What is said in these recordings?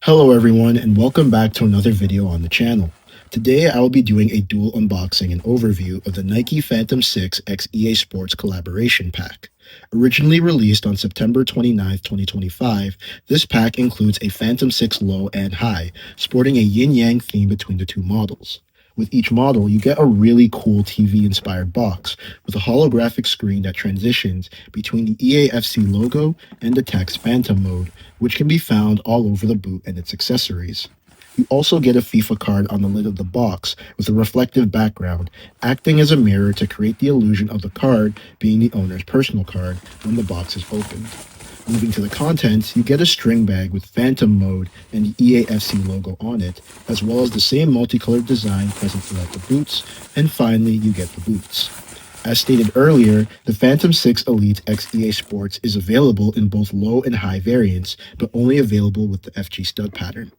Hello everyone and welcome back to another video on the channel. Today I will be doing a dual unboxing and overview of the Nike Phantom 6 X EA Sports collaboration pack. Originally released on September 29, 2025, this pack includes a Phantom 6 low and high, sporting a yin-yang theme between the two models. With each model, you get a really cool TV-inspired box with a holographic screen that transitions between the EAFC logo and the text Phantom mode, which can be found all over the boot and its accessories. You also get a FIFA card on the lid of the box with a reflective background, acting as a mirror to create the illusion of the card being the owner's personal card when the box is opened. Moving to the contents, you get a string bag with Phantom mode and the EAFC logo on it, as well as the same multicolored design present throughout the boots, and finally you get the boots. As stated earlier, the Phantom 6 Elite X EA Sports is available in both low and high variants, but only available with the FG stud pattern.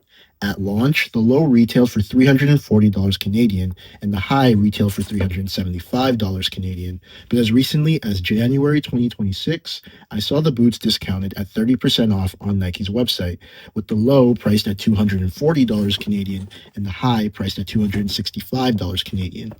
At launch, the low retailed for $340 Canadian and the high retailed for $375 Canadian, but as recently as January 2026, I saw the boots discounted at 30% off on Nike's website, with the low priced at $240 Canadian and the high priced at $265 Canadian.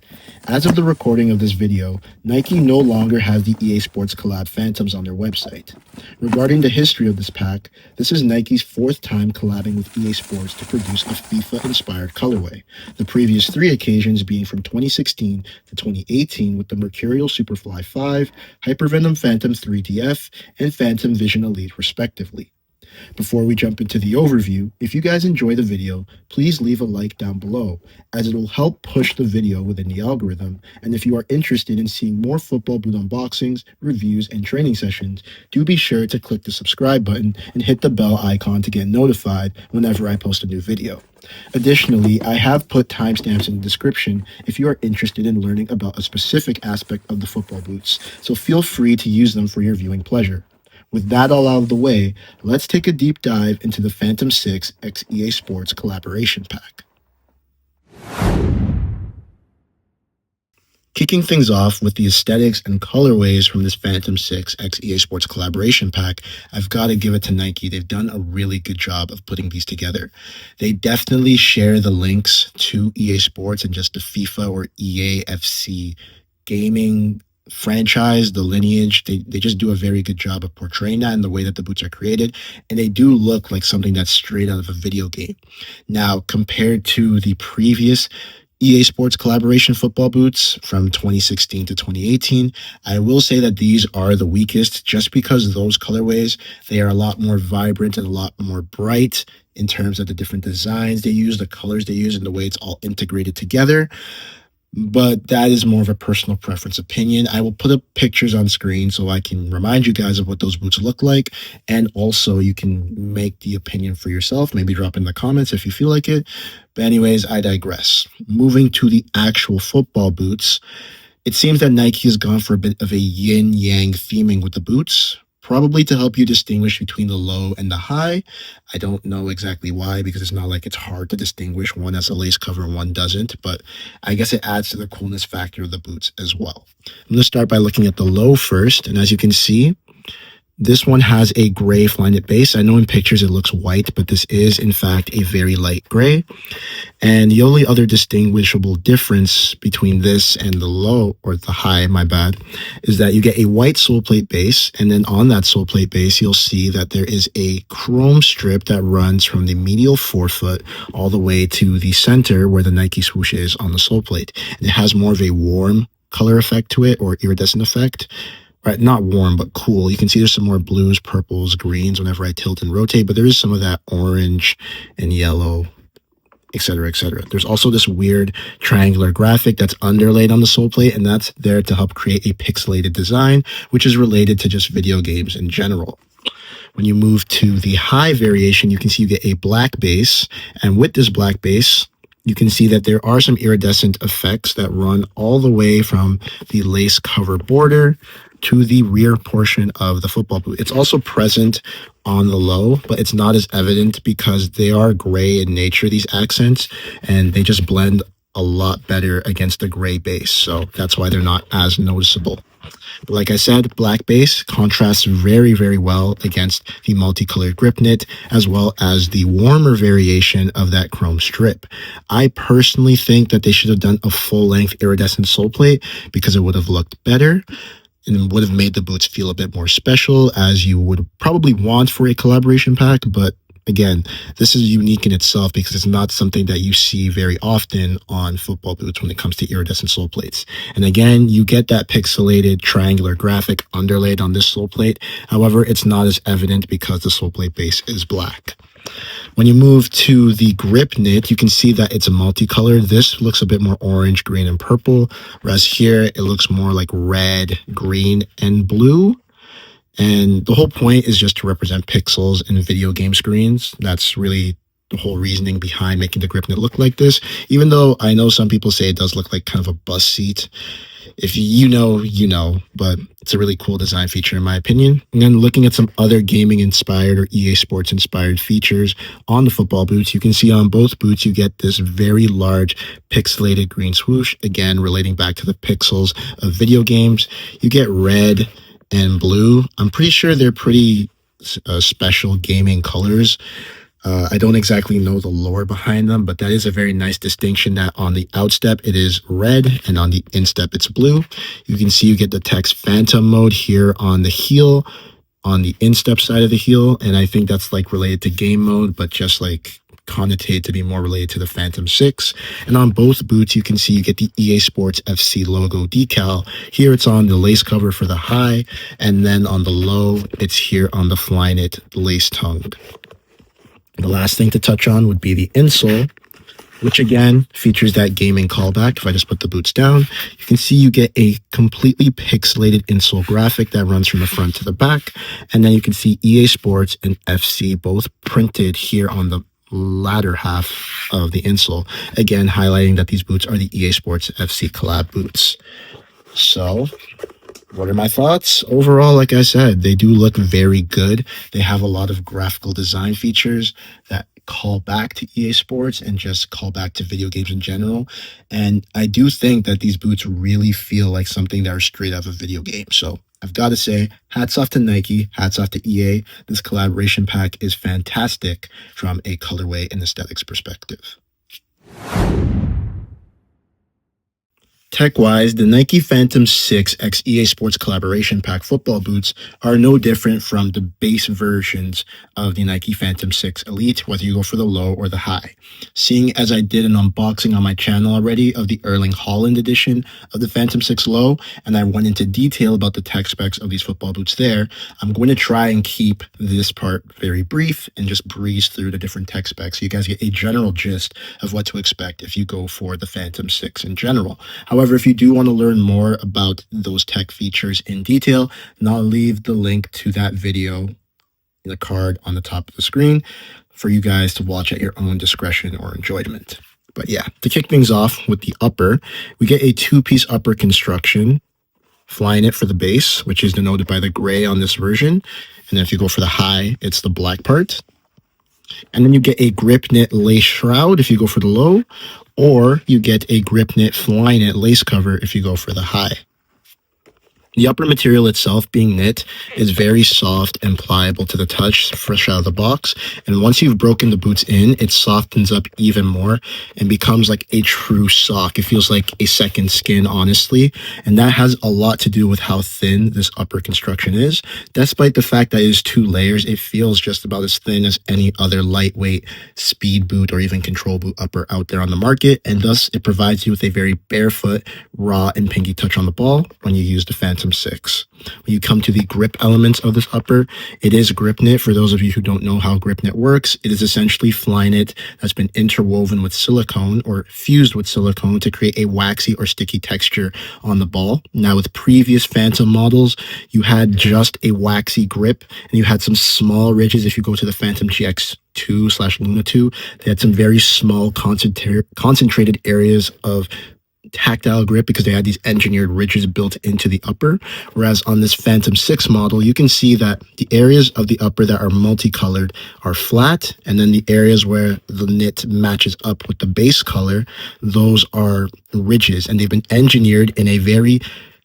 As of the recording of this video, Nike no longer has the EA Sports collab Phantoms on their website. Regarding the history of this pack, this is Nike's fourth time collabing with EA Sports to produce a FIFA-inspired colorway, the previous three occasions being from 2016 to 2018 with the Mercurial Superfly 5, Hypervenom Phantom 3DF, and Phantom Vision Elite respectively. Before we jump into the overview, if you guys enjoy the video, please leave a like down below, as it will help push the video within the algorithm, and if you are interested in seeing more football boot unboxings, reviews, and training sessions, do be sure to click the subscribe button and hit the bell icon to get notified whenever I post a new video. Additionally, I have put timestamps in the description if you are interested in learning about a specific aspect of the football boots, so feel free to use them for your viewing pleasure. With that all out of the way, let's take a deep dive into the Phantom 6 X EA Sports collaboration pack. Kicking things off with the aesthetics and colorways from this Phantom 6 X EA Sports collaboration pack, I've got to give it to Nike. They've done a really good job of putting these together. They definitely share the links to EA Sports and just the FIFA or EAFC gaming franchise, the lineage. They just do a very good job of portraying that in the way that the boots are created, and they do look like something that's straight out of a video game. Now, compared to the previous EA Sports collaboration football boots from 2016 to 2018, I will say that these are the weakest just because those colorways, they are a lot more vibrant and a lot more bright in terms of the different designs they use, the colors they use, and the way it's all integrated together. But that is more of a personal preference opinion. I will put up pictures on screen so I can remind you guys of what those boots look like. And also you can make the opinion for yourself. Maybe drop in the comments if you feel like it. But anyways, I digress. Moving to the actual football boots, it seems that Nike has gone for a bit of a yin-yang theming with the boots, probably to help you distinguish between the low and the high. I don't know exactly why, because it's not like it's hard to distinguish. One has a lace cover and one doesn't, but I guess it adds to the coolness factor of the boots as well. I'm going to start by looking at the low first, and as you can see, this one has a gray flyknit base. I know in pictures it looks white, but this is in fact a very light gray. And the only other distinguishable difference between this and the low, or the high, my bad, is that you get a white sole plate base. And then on that sole plate base, you'll see that there is a chrome strip that runs from the medial forefoot all the way to the center where the Nike swoosh is on the sole plate. And it has more of a warm color effect to it, or iridescent effect. Right, not warm, but cool. You can see there's some more blues, purples, greens whenever I tilt and rotate, but there is some of that orange and yellow, etc., etc. There's also this weird triangular graphic that's underlaid on the sole plate, and that's there to help create a pixelated design, which is related to just video games in general. When you move to the high variation, you can see you get a black base, and with this black base, you can see that there are some iridescent effects that run all the way from the lace cover border to the rear portion of the football boot. It's also present on the low, but it's not as evident because they are gray in nature, these accents, and they just blend a lot better against the gray base. So that's why they're not as noticeable. But like I said, black base contrasts very, very well against the multicolored grip knit, as well as the warmer variation of that chrome strip. I personally think that they should have done a full-length iridescent sole plate because it would have looked better and would have made the boots feel a bit more special, as you would probably want for a collaboration pack. But again, this is unique in itself because it's not something that you see very often on football boots when it comes to iridescent sole plates. And again, you get that pixelated triangular graphic underlaid on this sole plate. However, it's not as evident because the sole plate base is black. When you move to the grip knit, you can see that it's a multicolored. This looks a bit more orange, green, and purple, whereas here it looks more like red, green, and blue. And the whole point is just to represent pixels in video game screens. That's really the whole reasoning behind making the grip knit look like this, even though I know some people say it does look like kind of a bus seat. If you know, you know, but it's a really cool design feature in my opinion. And then looking at some other gaming inspired or EA Sports inspired features on the football boots, you can see on both boots you get this very large pixelated green swoosh, again relating back to the pixels of video games. You get red and blue. I'm pretty sure they're pretty special gaming colors. I don't exactly know the lore behind them, but that is a very nice distinction that on the outstep it is red and on the instep it's blue. You can see you get the text Phantom mode here on the heel, on the instep side of the heel, and I think that's like related to game mode, but just like connotated to be more related to the Phantom 6. And on both boots, you can see you get the EA Sports FC logo decal. Here it's on the lace cover for the high, and then on the low, it's here on the Flyknit lace tongue. The last thing to touch on would be the insole, which again features that gaming callback. If I just put the boots down, you can see you get a completely pixelated insole graphic that runs from the front to the back. And then you can see EA Sports and FC both printed here on the latter half of the insole, again highlighting that these boots are the EA Sports FC collab boots. So what are my thoughts? Overall, like I said, they do look very good. They have a lot of graphical design features that call back to EA Sports and just call back to video games in general. And I do think that these boots really feel like something that are straight out of a video game. So I've got to say, hats off to Nike, hats off to EA. This collaboration pack is fantastic from a colorway and aesthetics perspective. Tech-wise, the Nike Phantom 6 X EA Sports Collaboration Pack football boots are no different from the base versions of the Nike Phantom 6 Elite, whether you go for the low or the high. Seeing as I did an unboxing on my channel already of the Erling Haaland edition of the Phantom 6 Low, and I went into detail about the tech specs of these football boots there, I'm going to try and keep this part very brief and just breeze through the different tech specs so you guys get a general gist of what to expect if you go for the Phantom 6 in general. However, if you do want to learn more about those tech features in detail, then I'll leave the link to that video in the card on the top of the screen for you guys to watch at your own discretion or enjoyment. But yeah, to kick things off with the upper, we get a two-piece upper construction, Flyknit for the base, which is denoted by the gray on this version. And then if you go for the high, it's the black part. And then you get a grip knit lace shroud if you go for the low, or you get a grip knit Flyknit lace cover if you go for the high. The upper material itself, being knit, is very soft and pliable to the touch, fresh out of the box. And once you've broken the boots in, it softens up even more and becomes like a true sock. It feels like a second skin, honestly. And that has a lot to do with how thin this upper construction is. Despite the fact that it is 2 layers, it feels just about as thin as any other lightweight speed boot or even control boot upper out there on the market. And thus, it provides you with a very barefoot, raw, and pinky touch on the ball when you use the Phantom 6. When you come to the grip elements of this upper, it is grip knit. For those of you who don't know how grip knit works, it is essentially Flyknit that's been interwoven with silicone or fused with silicone to create a waxy or sticky texture on the ball. Now, with previous Phantom models, you had just a waxy grip and you had some small ridges. If you go to the Phantom GX2/Luna 2, they had some very small concentrated areas of tactile grip because they had these engineered ridges built into the upper. Whereas on this Phantom 6 model, you can see that the areas of the upper that are multicolored are flat, and then the areas where the knit matches up with the base color, those are ridges, and they've been engineered in a very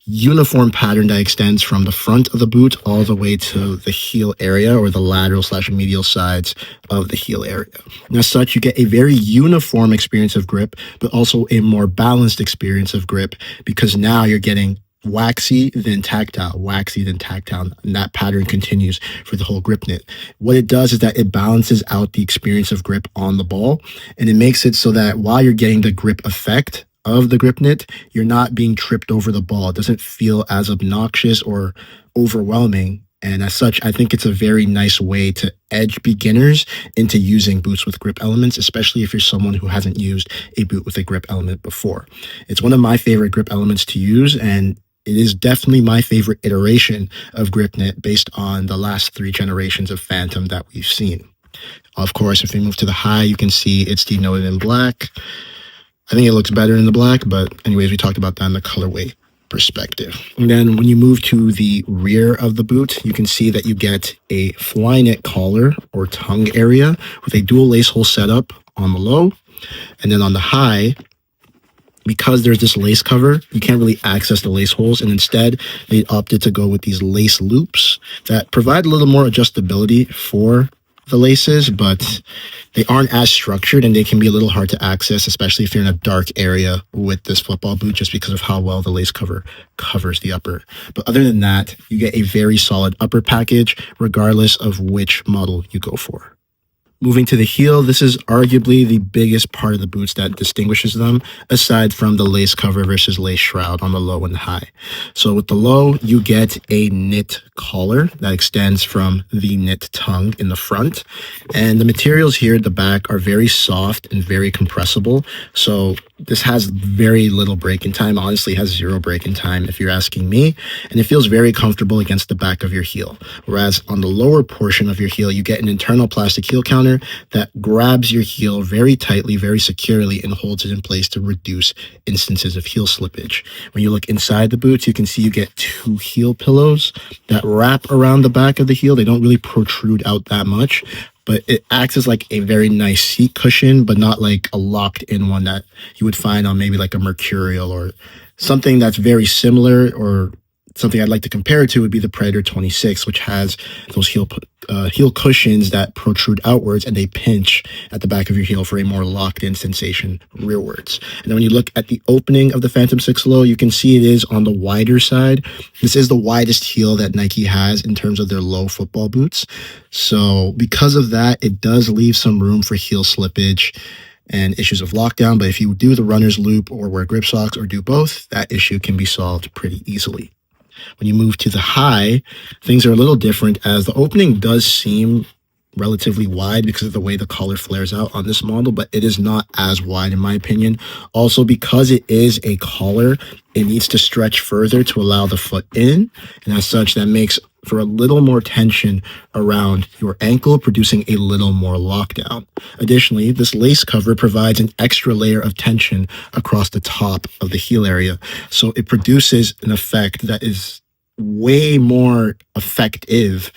uniform pattern that extends from the front of the boot all the way to the heel area, or the lateral / medial sides of the heel area. And as such, you get a very uniform experience of grip, but also a more balanced experience of grip, because now you're getting waxy then tactile, waxy then tactile, and that pattern continues for the whole grip knit. What it does is that it balances out the experience of grip on the ball, and it makes it so that while you're getting the grip effect of the grip knit, you're not being tripped over the ball. It doesn't feel as obnoxious or overwhelming. And as such, I think it's a very nice way to edge beginners into using boots with grip elements, especially if you're someone who hasn't used a boot with a grip element before. It's one of my favorite grip elements to use, and it is definitely my favorite iteration of grip knit based on the last 3 generations of Phantom that we've seen. Of course, if we move to the high, you can see it's denoted in black. I think it looks better in the black, but anyways, we talked about that in the colorway perspective. And then when you move to the rear of the boot, you can see that you get a fly knit collar or tongue area with a dual lace hole setup on the low. And then on the high, because there's this lace cover, you can't really access the lace holes, and instead they opted to go with these lace loops that provide a little more adjustability for the laces, but they aren't as structured, and they can be a little hard to access, especially if you're in a dark area with this football boot, just because of how well the lace cover covers the upper. But other than that, you get a very solid upper package, regardless of which model you go for. Moving to the heel, this is arguably the biggest part of the boots that distinguishes them, aside from the lace cover versus lace shroud on the low and high. So with the low, you get a knit collar that extends from the knit tongue in the front. And the materials here at the back are very soft and very compressible. So this has very little break-in time. Honestly, it has 0 break-in time if you're asking me. And it feels very comfortable against the back of your heel. Whereas on the lower portion of your heel, you get an internal plastic heel counter that grabs your heel very tightly, very securely, and holds it in place to reduce instances of heel slippage. When you look inside the boots, you can see you get 2 heel pillows that wrap around the back of the heel. They don't really protrude out that much, but it acts as like a very nice seat cushion, but not like a locked in one that you would find on maybe like a Mercurial or something that's very similar. Or something I'd like to compare it to would be the Predator 26, which has those heel cushions that protrude outwards, and they pinch at the back of your heel for a more locked in sensation rearwards. And then when you look at the opening of the Phantom 6 low, you can see it is on the wider side. This is the widest heel that Nike has in terms of their low football boots. So because of that, it does leave some room for heel slippage and issues of lockdown. But if you do the runner's loop or wear grip socks or do both, that issue can be solved pretty easily. When you move to the high, things are a little different, as the opening does seem relatively wide because of the way the collar flares out on this model, but it is not as wide in my opinion. Also, because it is a collar, it needs to stretch further to allow the foot in, and as such, that makes for a little more tension around your ankle, producing a little more lockdown. Additionally, this lace cover provides an extra layer of tension across the top of the heel area, so it produces an effect that is way more effective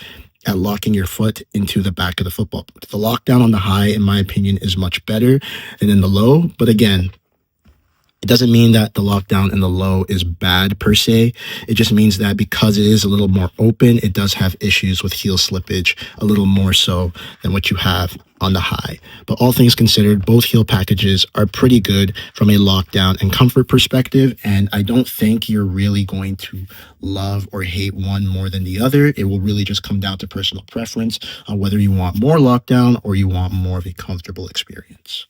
at locking your foot into the back of the football boot. The lockdown on the high, in my opinion, is much better than in the low, but again, it doesn't mean that the lockdown in the low is bad per se. It just means that because it is a little more open, it does have issues with heel slippage a little more so than what you have on the high. But all things considered, both heel packages are pretty good from a lockdown and comfort perspective, and I don't think you're really going to love or hate one more than the other. It will really just come down to personal preference on whether you want more lockdown or you want more of a comfortable experience.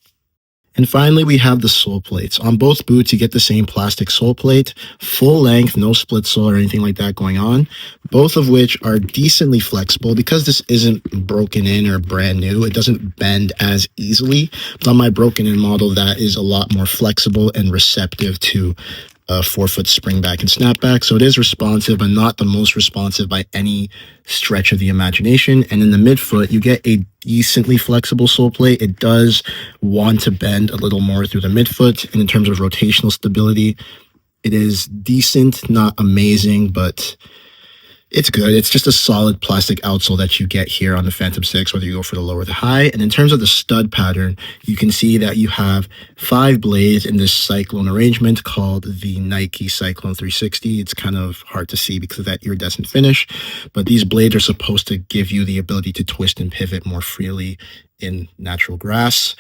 And finally, we have the sole plates. On both boots, you get the same plastic sole plate, full length, no split sole or anything like that going on, both of which are decently flexible. Because this isn't broken in or brand new, it doesn't bend as easily. But on my broken in model, that is a lot more flexible and receptive to forefoot springback and snapback. So it is responsive, but not the most responsive by any stretch of the imagination. And in the midfoot, you get a decently flexible sole plate. It does want to bend a little more through the midfoot. And in terms of rotational stability, it is decent, not amazing, but it's good. It's just a solid plastic outsole that you get here on the Phantom 6, whether you go for the low or the high. And in terms of the stud pattern, you can see that you have 5 blades in this Cyclone arrangement called the Nike Cyclone 360. It's kind of hard to see because of that iridescent finish, but these blades are supposed to give you the ability to twist and pivot more freely in natural grass.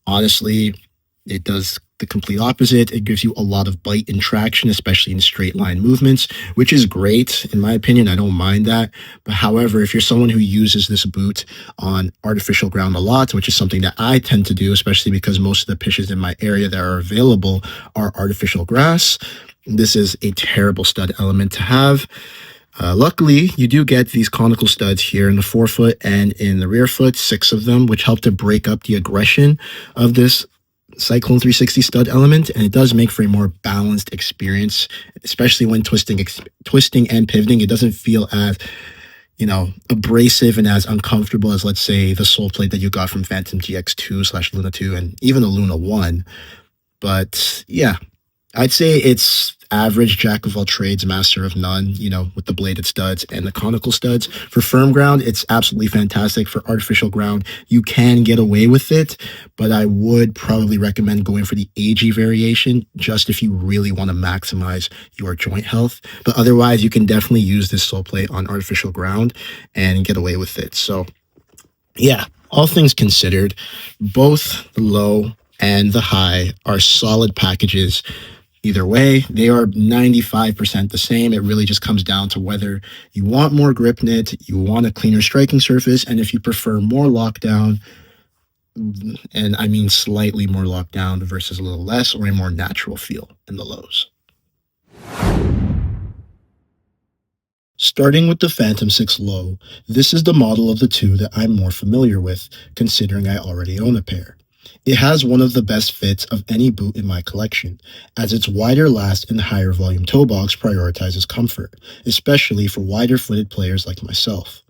Honestly, it does the complete opposite. It gives you a lot of bite and traction, especially in straight line movements, which is great. In my opinion, I don't mind that. But however, if you're someone who uses this boot on artificial ground a lot, which is something that I tend to do, especially because most of the pitches in my area that are available are artificial grass, this is a terrible stud element to have. Luckily, you do get these conical studs here in the forefoot and in the rear foot, 6 of them, which help to break up the aggression of this Cyclone 360 stud element, and it does make for a more balanced experience, especially when twisting and pivoting. It doesn't feel as abrasive and as uncomfortable as, let's say, the sole plate that you got from Phantom GX2/Luna 2 and even the Luna 1. But yeah, I'd say it's average jack of all trades, master of none, with the bladed studs and the conical studs. For firm ground, it's absolutely fantastic. For artificial ground, you can get away with it, but I would probably recommend going for the AG variation just if you really want to maximize your joint health. But otherwise, you can definitely use this sole plate on artificial ground and get away with it. So yeah, all things considered, both the low and the high are solid packages. Either way, they are 95% the same. It really just comes down to whether you want more grip knit, you want a cleaner striking surface, and if you prefer more lockdown, and I mean slightly more lockdown versus a little less, or a more natural feel in the lows. Starting with the Phantom 6 Low, this is the model of the two that I'm more familiar with, considering I already own a pair. It has one of the best fits of any boot in my collection, as its wider last and higher volume toe box prioritizes comfort, especially for wider footed players like myself.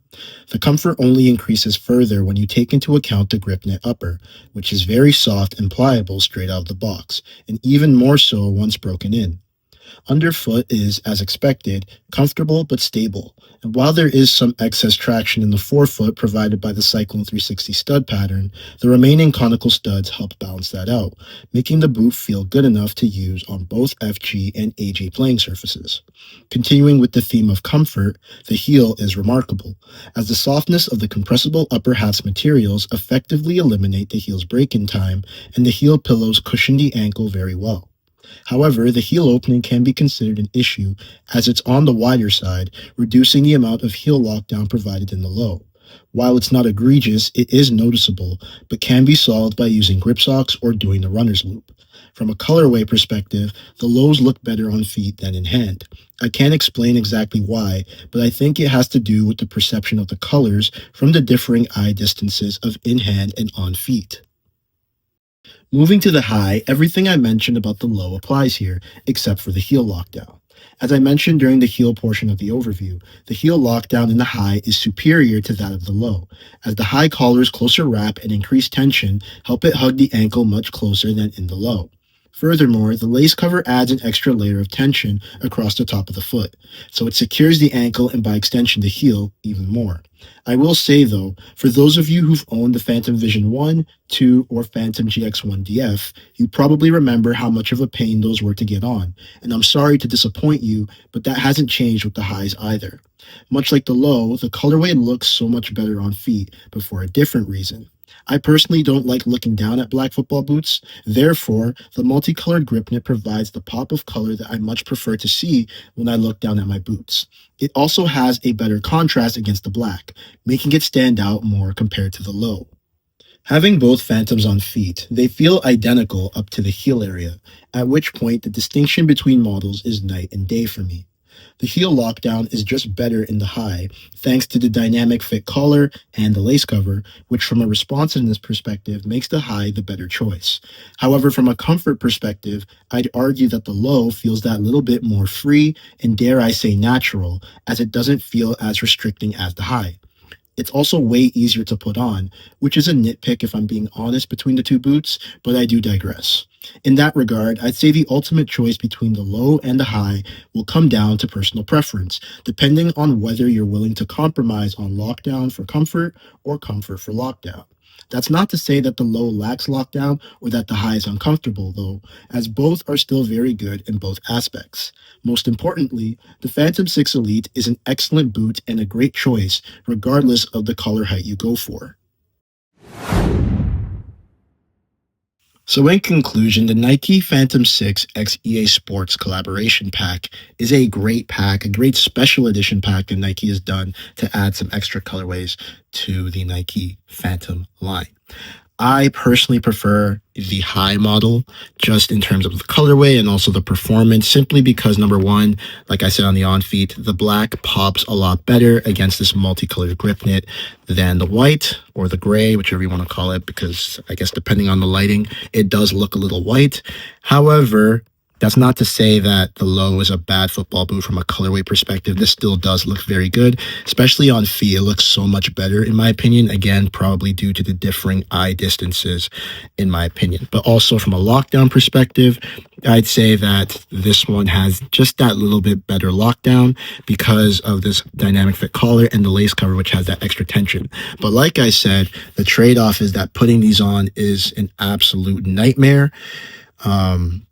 The comfort only increases further when you take into account the grip knit upper, which is very soft and pliable straight out of the box, and even more so once broken in. Underfoot is, as expected, comfortable but stable, and while there is some excess traction in the forefoot provided by the Cyclone 360 stud pattern, the remaining conical studs help balance that out, making the boot feel good enough to use on both FG and AG playing surfaces. Continuing with the theme of comfort, the heel is remarkable, as the softness of the compressible upper half's materials effectively eliminate the heel's break-in time, and the heel pillows cushion the ankle very well. However, the heel opening can be considered an issue as it's on the wider side, reducing the amount of heel lockdown provided in the low. While it's not egregious, it is noticeable, but can be solved by using grip socks or doing the runner's loop. From a colorway perspective, the lows look better on feet than in hand. I can't explain exactly why, but I think it has to do with the perception of the colors from the differing eye distances of in hand and on feet. Moving to the high, everything I mentioned about the low applies here, except for the heel lockdown. As I mentioned during the heel portion of the overview, the heel lockdown in the high is superior to that of the low, as the high collar's closer wrap and increased tension help it hug the ankle much closer than in the low. Furthermore, the lace cover adds an extra layer of tension across the top of the foot, so it secures the ankle and by extension the heel even more. I will say though, for those of you who've owned the Phantom Vision 1, 2, or Phantom GX1DF, you probably remember how much of a pain those were to get on, and I'm sorry to disappoint you, but that hasn't changed with the highs either. Much like the low, the colorway looks so much better on feet, but for a different reason. I personally don't like looking down at black football boots, therefore, the multicolored grip knit provides the pop of color that I much prefer to see when I look down at my boots. It also has a better contrast against the black, making it stand out more compared to the low. Having both Phantoms on feet, they feel identical up to the heel area, at which point the distinction between models is night and day for me. The heel lockdown is just better in the high, thanks to the dynamic fit collar and the lace cover, which from a responsiveness perspective makes the high the better choice. However, from a comfort perspective, I'd argue that the low feels that little bit more free and dare I say natural, as it doesn't feel as restricting as the high. It's also way easier to put on, which is a nitpick if I'm being honest between the two boots, but I do digress. In that regard, I'd say the ultimate choice between the low and the high will come down to personal preference, depending on whether you're willing to compromise on lockdown for comfort or comfort for lockdown. That's not to say that the low lacks lockdown or that the high is uncomfortable, though, as both are still very good in both aspects. Most importantly, the Phantom 6 Elite is an excellent boot and a great choice, regardless of the collar height you go for. So, in conclusion, the Nike Phantom 6 X EA Sports collaboration pack is a great pack, a great special edition pack that Nike has done to add some extra colorways to the Nike Phantom line. I personally prefer the high model just in terms of the colorway and also the performance, simply because number one, like I said on the on feet, the black pops a lot better against this multicolored grip knit than the white or the gray, whichever you want to call it, because I guess depending on the lighting, it does look a little white. However, that's not to say that the low is a bad football boot from a colorway perspective. This still does look very good, especially on feet. It looks so much better, in my opinion. Again, probably due to the differing eye distances, in my opinion. But also from a lockdown perspective, I'd say that this one has just that little bit better lockdown because of this dynamic fit collar and the lace cover, which has that extra tension. But like I said, the trade-off is that putting these on is an absolute nightmare.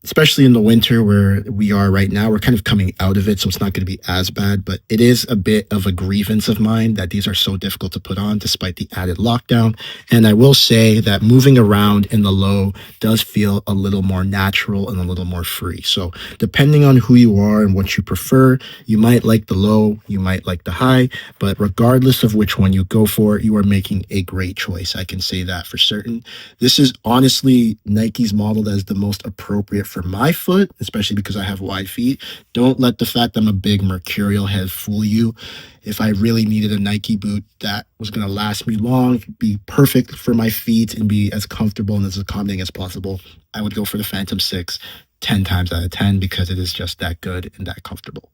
Especially in the winter where we are right now. We're kind of coming out of it, so it's not going to be as bad, but it is a bit of a grievance of mine that these are so difficult to put on despite the added lockdown. And I will say that moving around in the low does feel a little more natural and a little more free. So depending on who you are and what you prefer, you might like the low, you might like the high, but regardless of which one you go for, you are making a great choice. I can say that for certain. This is honestly Nike's modeled as the most appropriate for my foot, especially because I have wide feet. Don't let the fact that I'm a big mercurial head fool you. If I really needed a Nike boot that was going to last me long, be perfect for my feet, and be as comfortable and as accommodating as possible, I would go for the Phantom 6 10 times out of 10 because it is just that good and that comfortable.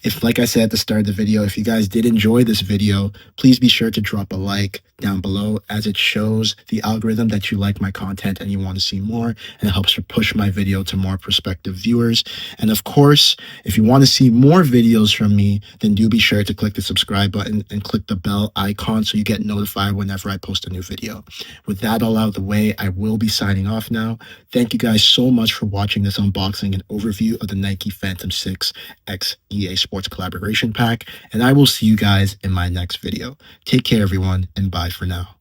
If, like I said at the start of the video, if you guys did enjoy this video, please be sure to drop a like down below, as it shows the algorithm that you like my content and you want to see more, and it helps to push my video to more prospective viewers. And of course, if you want to see more videos from me, then do be sure to click the subscribe button and click the bell icon so you get notified whenever I post a new video. With that all out of the way, I will be signing off now. Thank you guys so much for watching this unboxing and overview of the Nike Phantom 6 X EA Sports collaboration pack, and I will see you guys in my next video. Take care, everyone, and bye for now.